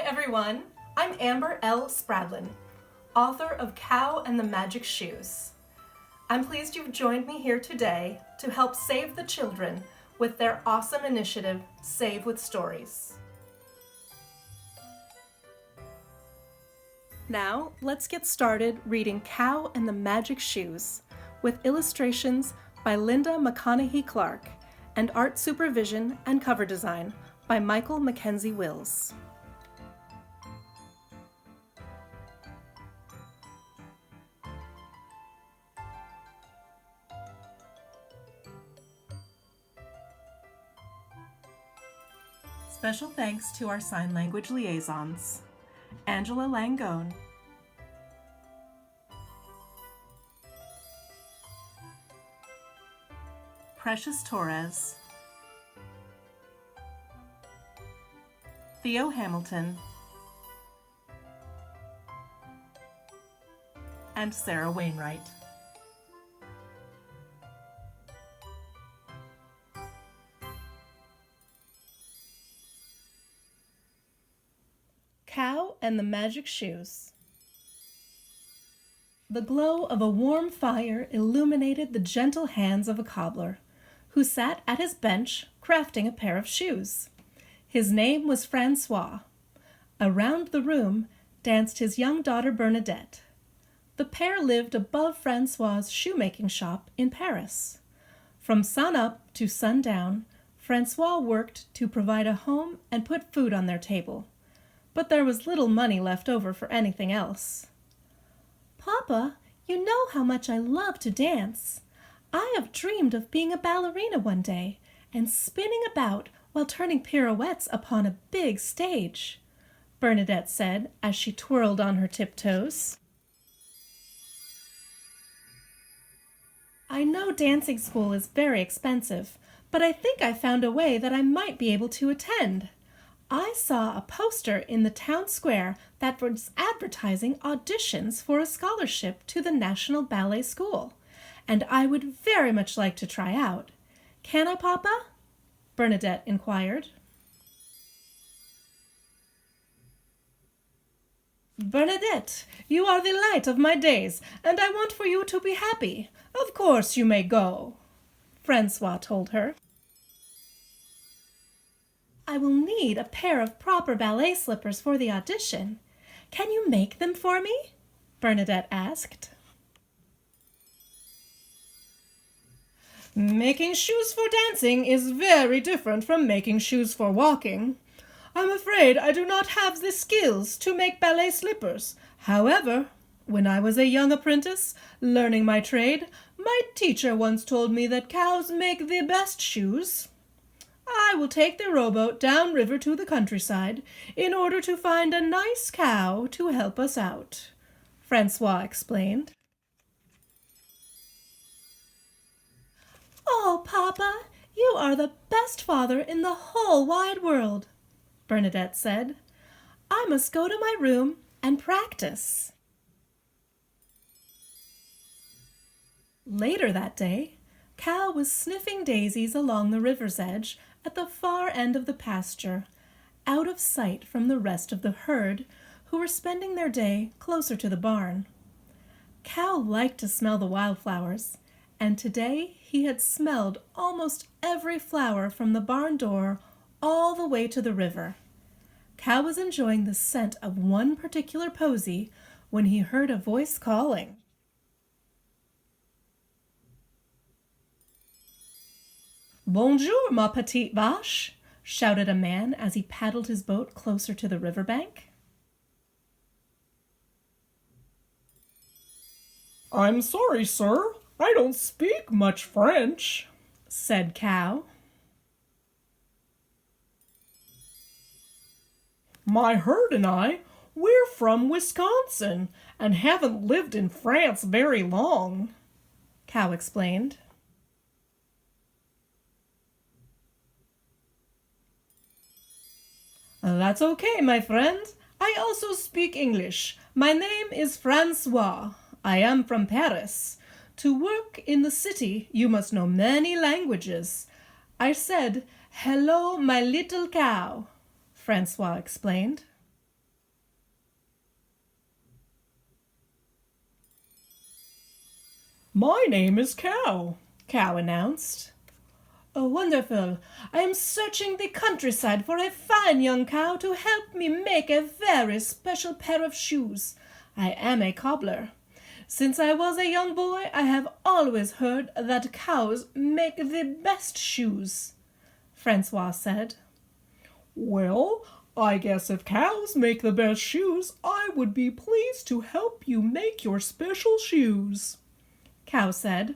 everyone. I'm Amber L. Spradlin, author of Cow and the Magic Shoes. I'm pleased you've joined me here today to help save the children with their awesome initiative, Save with Stories. Now, let's get started reading Cow and the Magic Shoes with illustrations by Linda McConaughey-Clark and art supervision and cover design by Michael MacKenzie Wills. Special thanks to our sign language liaisons, Angela Langone, Precious Torres, Theo Hamilton, and Sarah Wainwright. Cow and the Magic Shoes. The glow of a warm fire illuminated the gentle hands of a cobbler, who sat at his bench crafting a pair of shoes. His name was Francois. Around the room danced his young daughter Bernadette. The pair lived above Francois's shoemaking shop in Paris. From sun-up to sundown, Francois worked to provide a home and put food on their table. But there was little money left over for anything else. "Papa, you know how much I love to dance. I have dreamed of being a ballerina one day and spinning about while turning pirouettes upon a big stage," Bernadette said as she twirled on her tiptoes. "I know dancing school is very expensive, but I think I found a way that I might be able to attend. I saw a poster in the town square that was advertising auditions for a scholarship to the National Ballet School, and I would very much like to try out. Can I, Papa?" Bernadette inquired. "Bernadette, you are the light of my days, and I want for you to be happy. Of course you may go," Francois told her. "I will need a pair of proper ballet slippers for the audition. Can you make them for me?" Bernadette asked. "Making shoes for dancing is very different from making shoes for walking. I'm afraid I do not have the skills to make ballet slippers. However, when I was a young apprentice, learning my trade, my teacher once told me that cows make the best shoes. I will take the rowboat downriver to the countryside in order to find a nice cow to help us out," Francois explained. "Oh, Papa, you are the best father in the whole wide world," Bernadette said. "I must go to my room and practice." Later that day, Cow was sniffing daisies along the river's edge at the far end of the pasture, out of sight from the rest of the herd, who were spending their day closer to the barn. Cow liked to smell the wildflowers, and today he had smelled almost every flower from the barn door all the way to the river. Cow was enjoying the scent of one particular posy when he heard a voice calling. "Bonjour, ma petite vache," shouted a man as he paddled his boat closer to the riverbank. "I'm sorry, sir. I don't speak much French," said Cow. "My herd and we're from Wisconsin and haven't lived in France very long," Cow explained. "That's okay, my friend. I also speak English. My name is Francois. I am from Paris. To work in the city, you must know many languages. I said, 'Hello, my little cow,'" Francois explained. My name is Cow, Cow announced. Oh, wonderful. I am searching the countryside for a fine young cow to help me make a very special pair of shoes. I am a cobbler. Since I was a young boy, I have always heard that cows make the best shoes, Francois said. Well, I guess if cows make the best shoes, I would be pleased to help you make your special shoes, Cow said.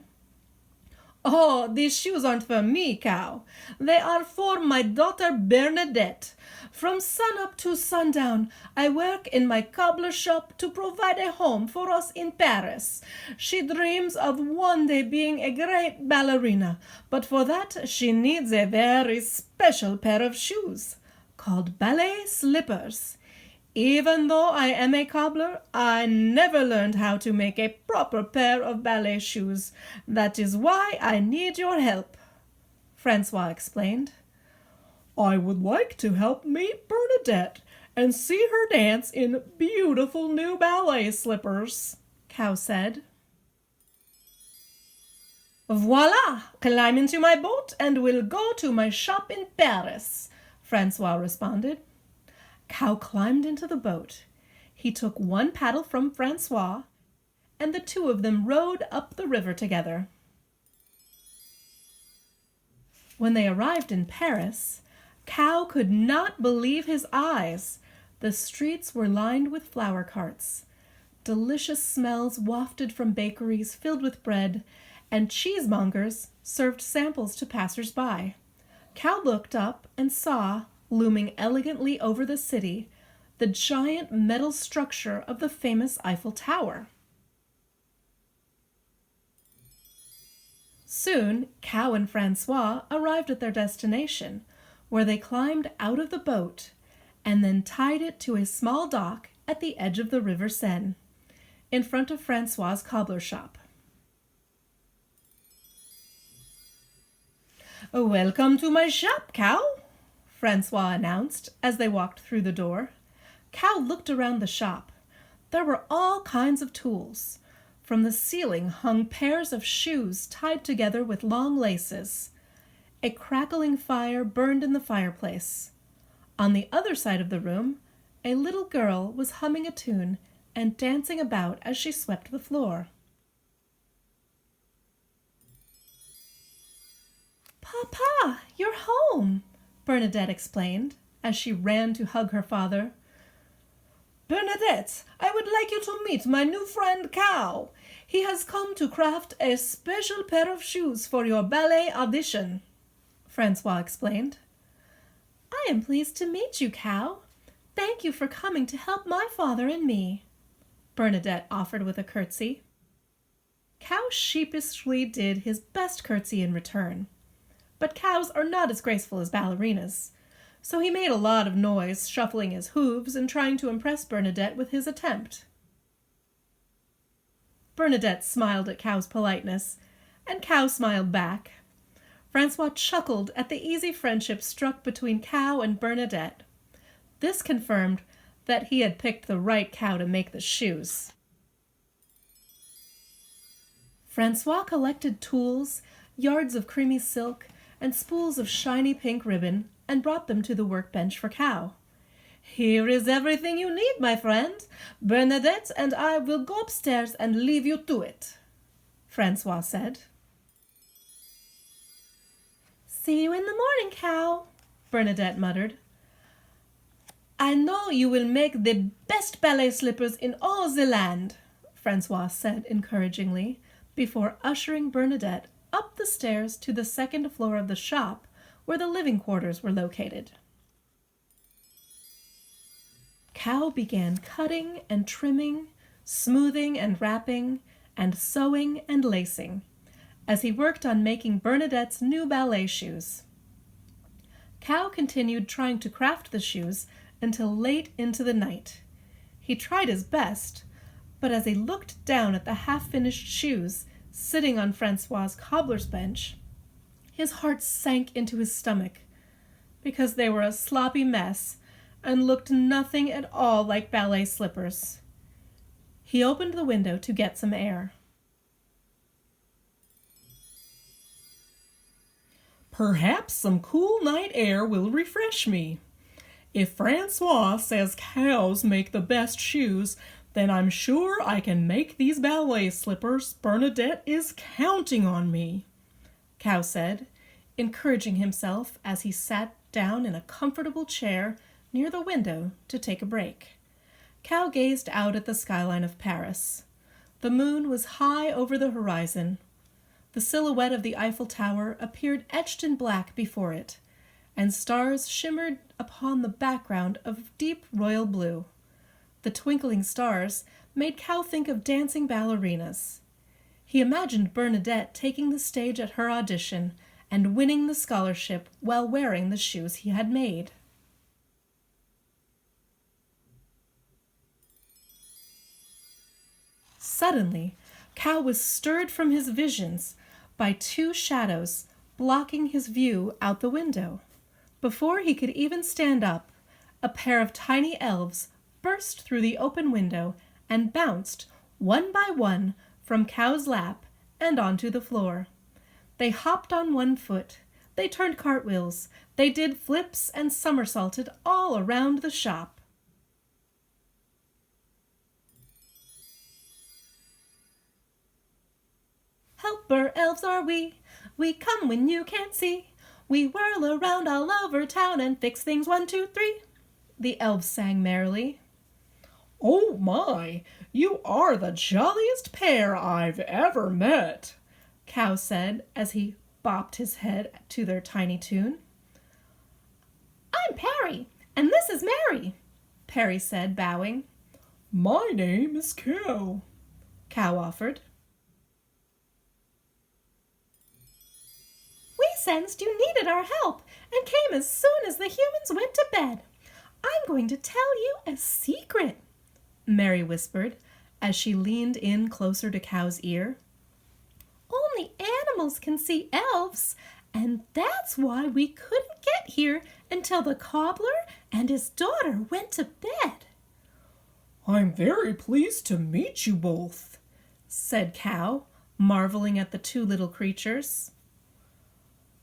Oh, these shoes aren't for me, Cow. They are for my daughter Bernadette. From sunup to sundown, I work in my cobbler shop to provide a home for us in Paris. She dreams of one day being a great ballerina, but for that she needs a very special pair of shoes, called ballet slippers. Even though I am a cobbler, I never learned how to make a proper pair of ballet shoes. That is why I need your help, Francois explained. I would like to help meet Bernadette and see her dance in beautiful new ballet slippers, Cow said. Voila! Climb into my boat and we'll go to my shop in Paris, Francois responded. Cow climbed into the boat. He took one paddle from Francois, and the two of them rowed up the river together. When they arrived in Paris, Cow could not believe his eyes. The streets were lined with flower carts. Delicious smells wafted from bakeries filled with bread, and cheesemongers served samples to passers-by. Cow looked up and saw, looming elegantly over the city, the giant metal structure of the famous Eiffel Tower. Soon, Cow and Francois arrived at their destination, where they climbed out of the boat and then tied it to a small dock at the edge of the River Seine, in front of Francois's cobbler shop. Welcome to my shop, Cow, Francois announced as they walked through the door. Cow looked around the shop. There were all kinds of tools. From the ceiling hung pairs of shoes tied together with long laces. A crackling fire burned in the fireplace. On the other side of the room, a little girl was humming a tune and dancing about as she swept the floor. Papa, you're home, Bernadette explained as she ran to hug her father. Bernadette, I would like you to meet my new friend Cow. He has come to craft a special pair of shoes for your ballet audition, Francois explained. I am pleased to meet you, Cow. Thank you for coming to help my father and me, Bernadette offered with a curtsy. Cow sheepishly did his best curtsy in return. But cows are not as graceful as ballerinas, so he made a lot of noise, shuffling his hooves and trying to impress Bernadette with his attempt. Bernadette smiled at Cow's politeness, and Cow smiled back. Francois chuckled at the easy friendship struck between Cow and Bernadette. This confirmed that he had picked the right cow to make the shoes. Francois collected tools, yards of creamy silk, and spools of shiny pink ribbon, and brought them to the workbench for Cow. Here is everything you need, my friend. Bernadette and I will go upstairs and leave you to it, Francois said. See you in the morning, Cow, Bernadette muttered. I know you will make the best ballet slippers in all the land, Francois said encouragingly, before ushering Bernadette up the stairs to the second floor of the shop where the living quarters were located. Cow began cutting and trimming, smoothing and wrapping, and sewing and lacing, as he worked on making Bernadette's new ballet shoes. Cow continued trying to craft the shoes until late into the night. He tried his best, but as he looked down at the half-finished shoes sitting on Francois's cobbler's bench, his heart sank into his stomach, because they were a sloppy mess and looked nothing at all like ballet slippers. He opened the window to get some air. Perhaps some cool night air will refresh me. If Francois says cows make the best shoes, then I'm sure I can make these ballet slippers. Bernadette is counting on me," Cow said, encouraging himself as he sat down in a comfortable chair near the window to take a break. Cow gazed out at the skyline of Paris. The moon was high over the horizon. The silhouette of the Eiffel Tower appeared etched in black before it, and stars shimmered upon the background of deep royal blue. The twinkling stars made Cow think of dancing ballerinas. He imagined Bernadette taking the stage at her audition and winning the scholarship while wearing the shoes he had made. Suddenly, Cow was stirred from his visions by two shadows blocking his view out the window. Before he could even stand up, a pair of tiny elves burst through the open window and bounced, one by one, from Cow's lap and onto the floor. They hopped on one foot, they turned cartwheels, they did flips and somersaulted all around the shop. "Helper elves are we come when you can't see. We whirl around all over town and fix things 1, 2, 3. The elves sang merrily. "Oh my, you are the jolliest pair I've ever met," Cow said as he bopped his head to their tiny tune. "I'm Perry, and this is Mary," Perry said, bowing. "My name is Cow," Cow offered. "We sensed you needed our help and came as soon as the humans went to bed. I'm going to tell you a secret," Mary whispered as she leaned in closer to Cow's ear. "Only animals can see elves, and that's why we couldn't get here until the cobbler and his daughter went to bed." "I'm very pleased to meet you both," said Cow, marveling at the two little creatures.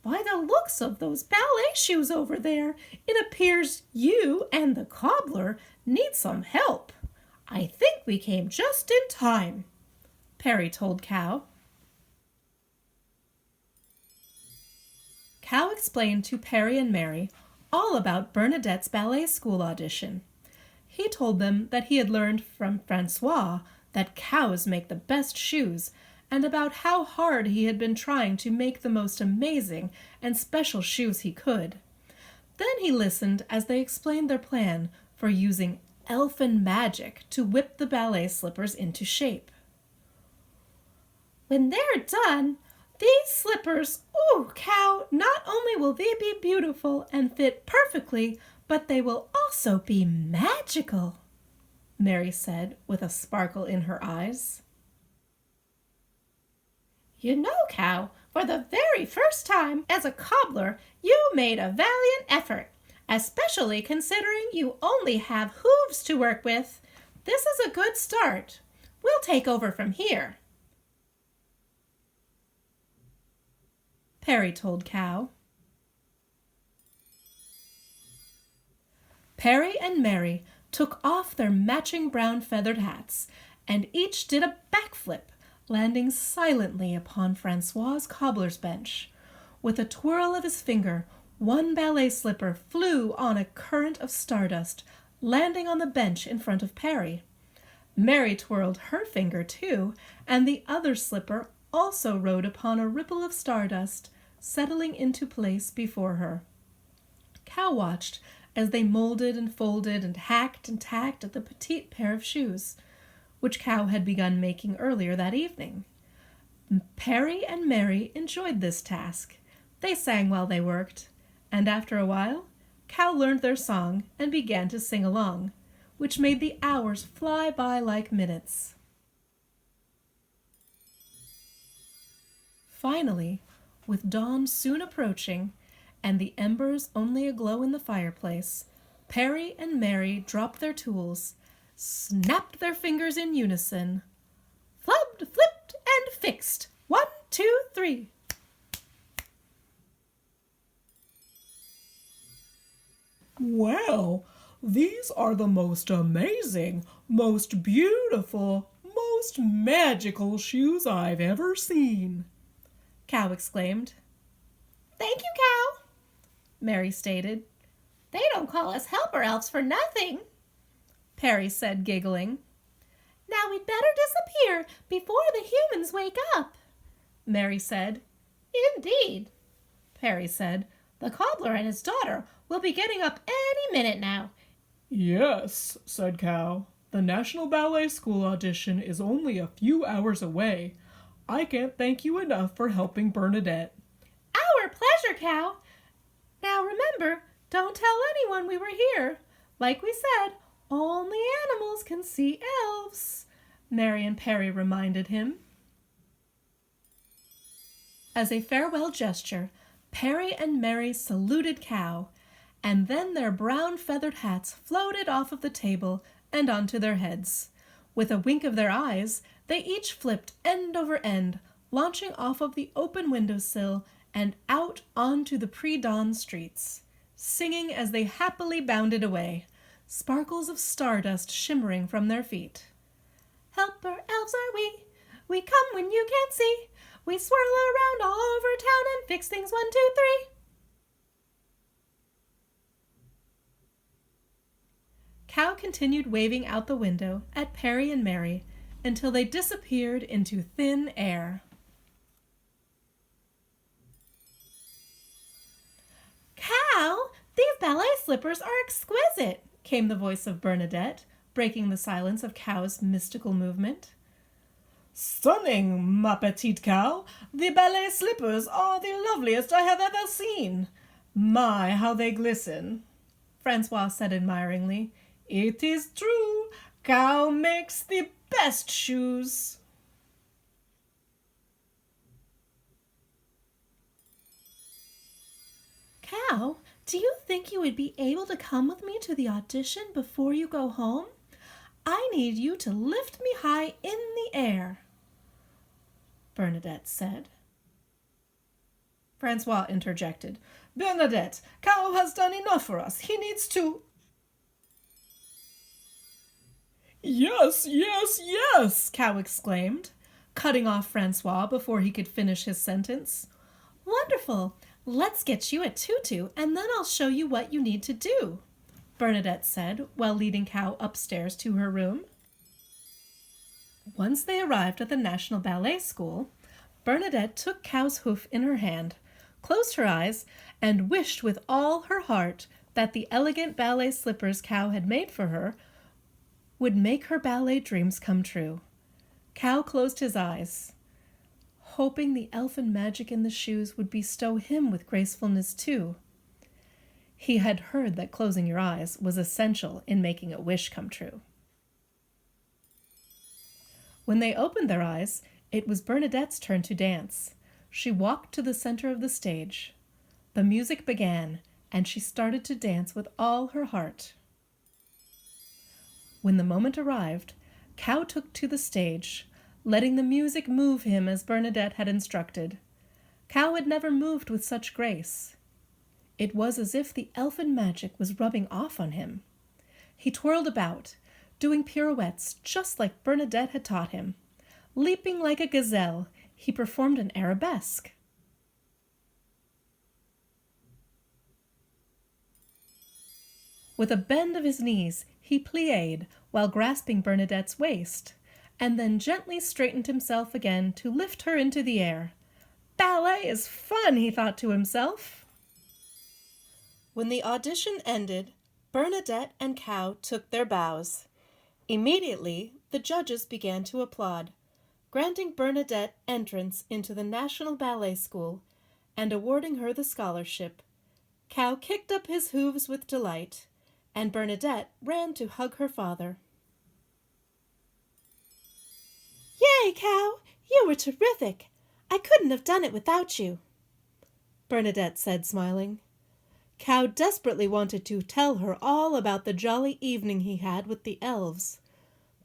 "By the looks of those ballet shoes over there, it appears you and the cobbler need some help. I think we came just in time," Perry told Cow. Cow explained to Perry and Mary all about Bernadette's ballet school audition. He told them that he had learned from Francois that cows make the best shoes, and about how hard he had been trying to make the most amazing and special shoes he could. Then he listened as they explained their plan for using elfin magic to whip the ballet slippers into shape. "When they're done, these slippers, ooh, Cow, not only will they be beautiful and fit perfectly, but they will also be magical," Mary said with a sparkle in her eyes. "You know, Cow, for the very first time as a cobbler, you made a valiant effort, especially considering you only have hooves to work with. This is a good start. We'll take over from here," Perry told Cow. Perry and Mary took off their matching brown feathered hats, and each did a backflip, landing silently upon Francois's cobbler's bench. With a twirl of his finger, one ballet slipper flew on a current of stardust, landing on the bench in front of Perry. Mary twirled her finger too, and the other slipper also rode upon a ripple of stardust, settling into place before her. Cow watched as they molded and folded and hacked and tacked at the petite pair of shoes, which Cow had begun making earlier that evening. Perry and Mary enjoyed this task. They sang while they worked, and after a while, Cow learned their song and began to sing along, which made the hours fly by like minutes. Finally, with dawn soon approaching, and the embers only aglow in the fireplace, Perry and Mary dropped their tools, snapped their fingers in unison, flubbed, flipped, and fixed. 1, 2, 3. Well, these are the most amazing, most beautiful, most magical shoes I've ever seen, Cow exclaimed. Thank you, Cow, Mary stated. They don't call us helper elves for nothing, Perry said, giggling. Now we'd better disappear before the humans wake up, Mary said. Indeed, Perry said. The cobbler and his daughter will be getting up any minute now. Yes, said Cow. The National Ballet School audition is only a few hours away. I can't thank you enough for helping Bernadette. Our pleasure, Cow. Now remember, don't tell anyone we were here. Like we said, only animals can see elves, Mary and Perry reminded him. As a farewell gesture, Perry and Mary saluted Cow, and then their brown feathered hats floated off of the table and onto their heads. With a wink of their eyes, they each flipped end over end, launching off of the open windowsill and out onto the pre-dawn streets, singing as they happily bounded away, sparkles of stardust shimmering from their feet. Helper elves are we come when you can't see, we swirl around all over town and fix things 1, 2, 3. Cow continued waving out the window at Perry and Mary until they disappeared into thin air. Cow, these ballet slippers are exquisite, came the voice of Bernadette, breaking the silence of Cow's mystical movement. Stunning, ma petite Cow. The ballet slippers are the loveliest I have ever seen. My, how they glisten, Francois said admiringly. It is true, Cow makes the best shoes. Cow, do you think you would be able to come with me to the audition before you go home? I need you to lift me high in the air, Bernadette said. Francois interjected. Bernadette, Cow has done enough for us. He needs to... Yes, Cow exclaimed, cutting off Francois before he could finish his sentence. Wonderful. Let's get you a tutu, and then I'll show you what you need to do, Bernadette said, while leading Cow upstairs to her room. Once they arrived at the National Ballet School, Bernadette took Cow's hoof in her hand, closed her eyes, and wished with all her heart that the elegant ballet slippers Cow had made for her would make her ballet dreams come true. Cow closed his eyes, hoping the elfin magic in the shoes would bestow him with gracefulness too. He had heard that closing your eyes was essential in making a wish come true. When they opened their eyes, it was Bernadette's turn to dance. She walked to the center of the stage. The music began, and she started to dance with all her heart. When the moment arrived, Cow took to the stage, letting the music move him as Bernadette had instructed. Cow had never moved with such grace. It was as if the elfin magic was rubbing off on him. He twirled about, doing pirouettes just like Bernadette had taught him. Leaping like a gazelle, he performed an arabesque. With a bend of his knees, he plied while grasping Bernadette's waist, and then gently straightened himself again to lift her into the air. Ballet is fun, he thought to himself. When the audition ended, Bernadette and Cow took their bows. Immediately, the judges began to applaud, granting Bernadette entrance into the National Ballet School and awarding her the scholarship. Cow kicked up his hooves with delight, and Bernadette ran to hug her father. Yay, Cow! You were terrific! I couldn't have done it without you, Bernadette said, smiling. Cow desperately wanted to tell her all about the jolly evening he had with the elves,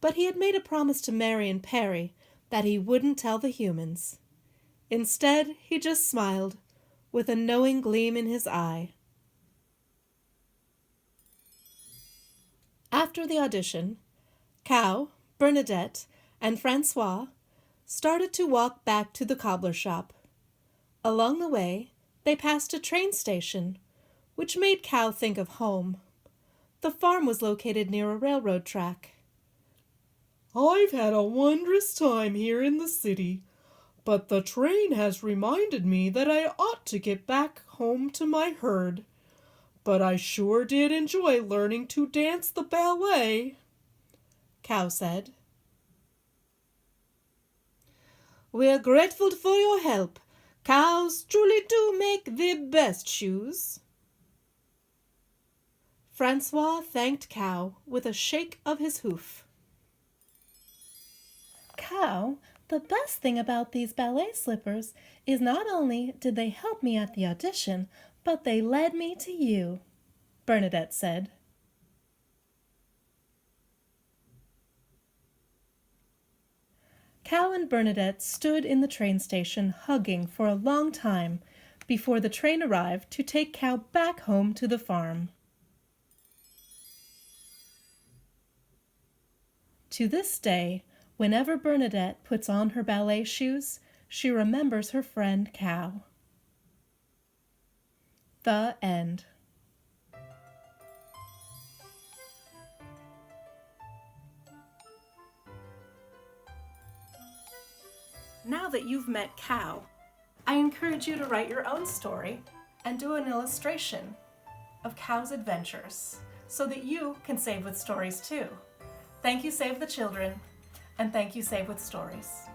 but he had made a promise to Mary and Perry that he wouldn't tell the humans. Instead, he just smiled, with a knowing gleam in his eye. After the audition, Cow, Bernadette, and Francois started to walk back to the cobbler shop. Along the way, they passed a train station, which made Cow think of home. The farm was located near a railroad track. I've had a wondrous time here in the city, but the train has reminded me that I ought to get back home to my herd. But I sure did enjoy learning to dance the ballet, Cow said. We're grateful for your help. Cows truly do make the best shoes. Francois thanked Cow with a shake of his hoof. Cow, the best thing about these ballet slippers is not only did they help me at the audition, but they led me to you, Bernadette said. Cow and Bernadette stood in the train station hugging for a long time before the train arrived to take Cow back home to the farm. To this day, whenever Bernadette puts on her ballet shoes, she remembers her friend Cow. The end. Now that you've met Cow, I encourage you to write your own story and do an illustration of Cow's adventures so that you can save with stories too. Thank you, Save the Children, and thank you, Save with Stories.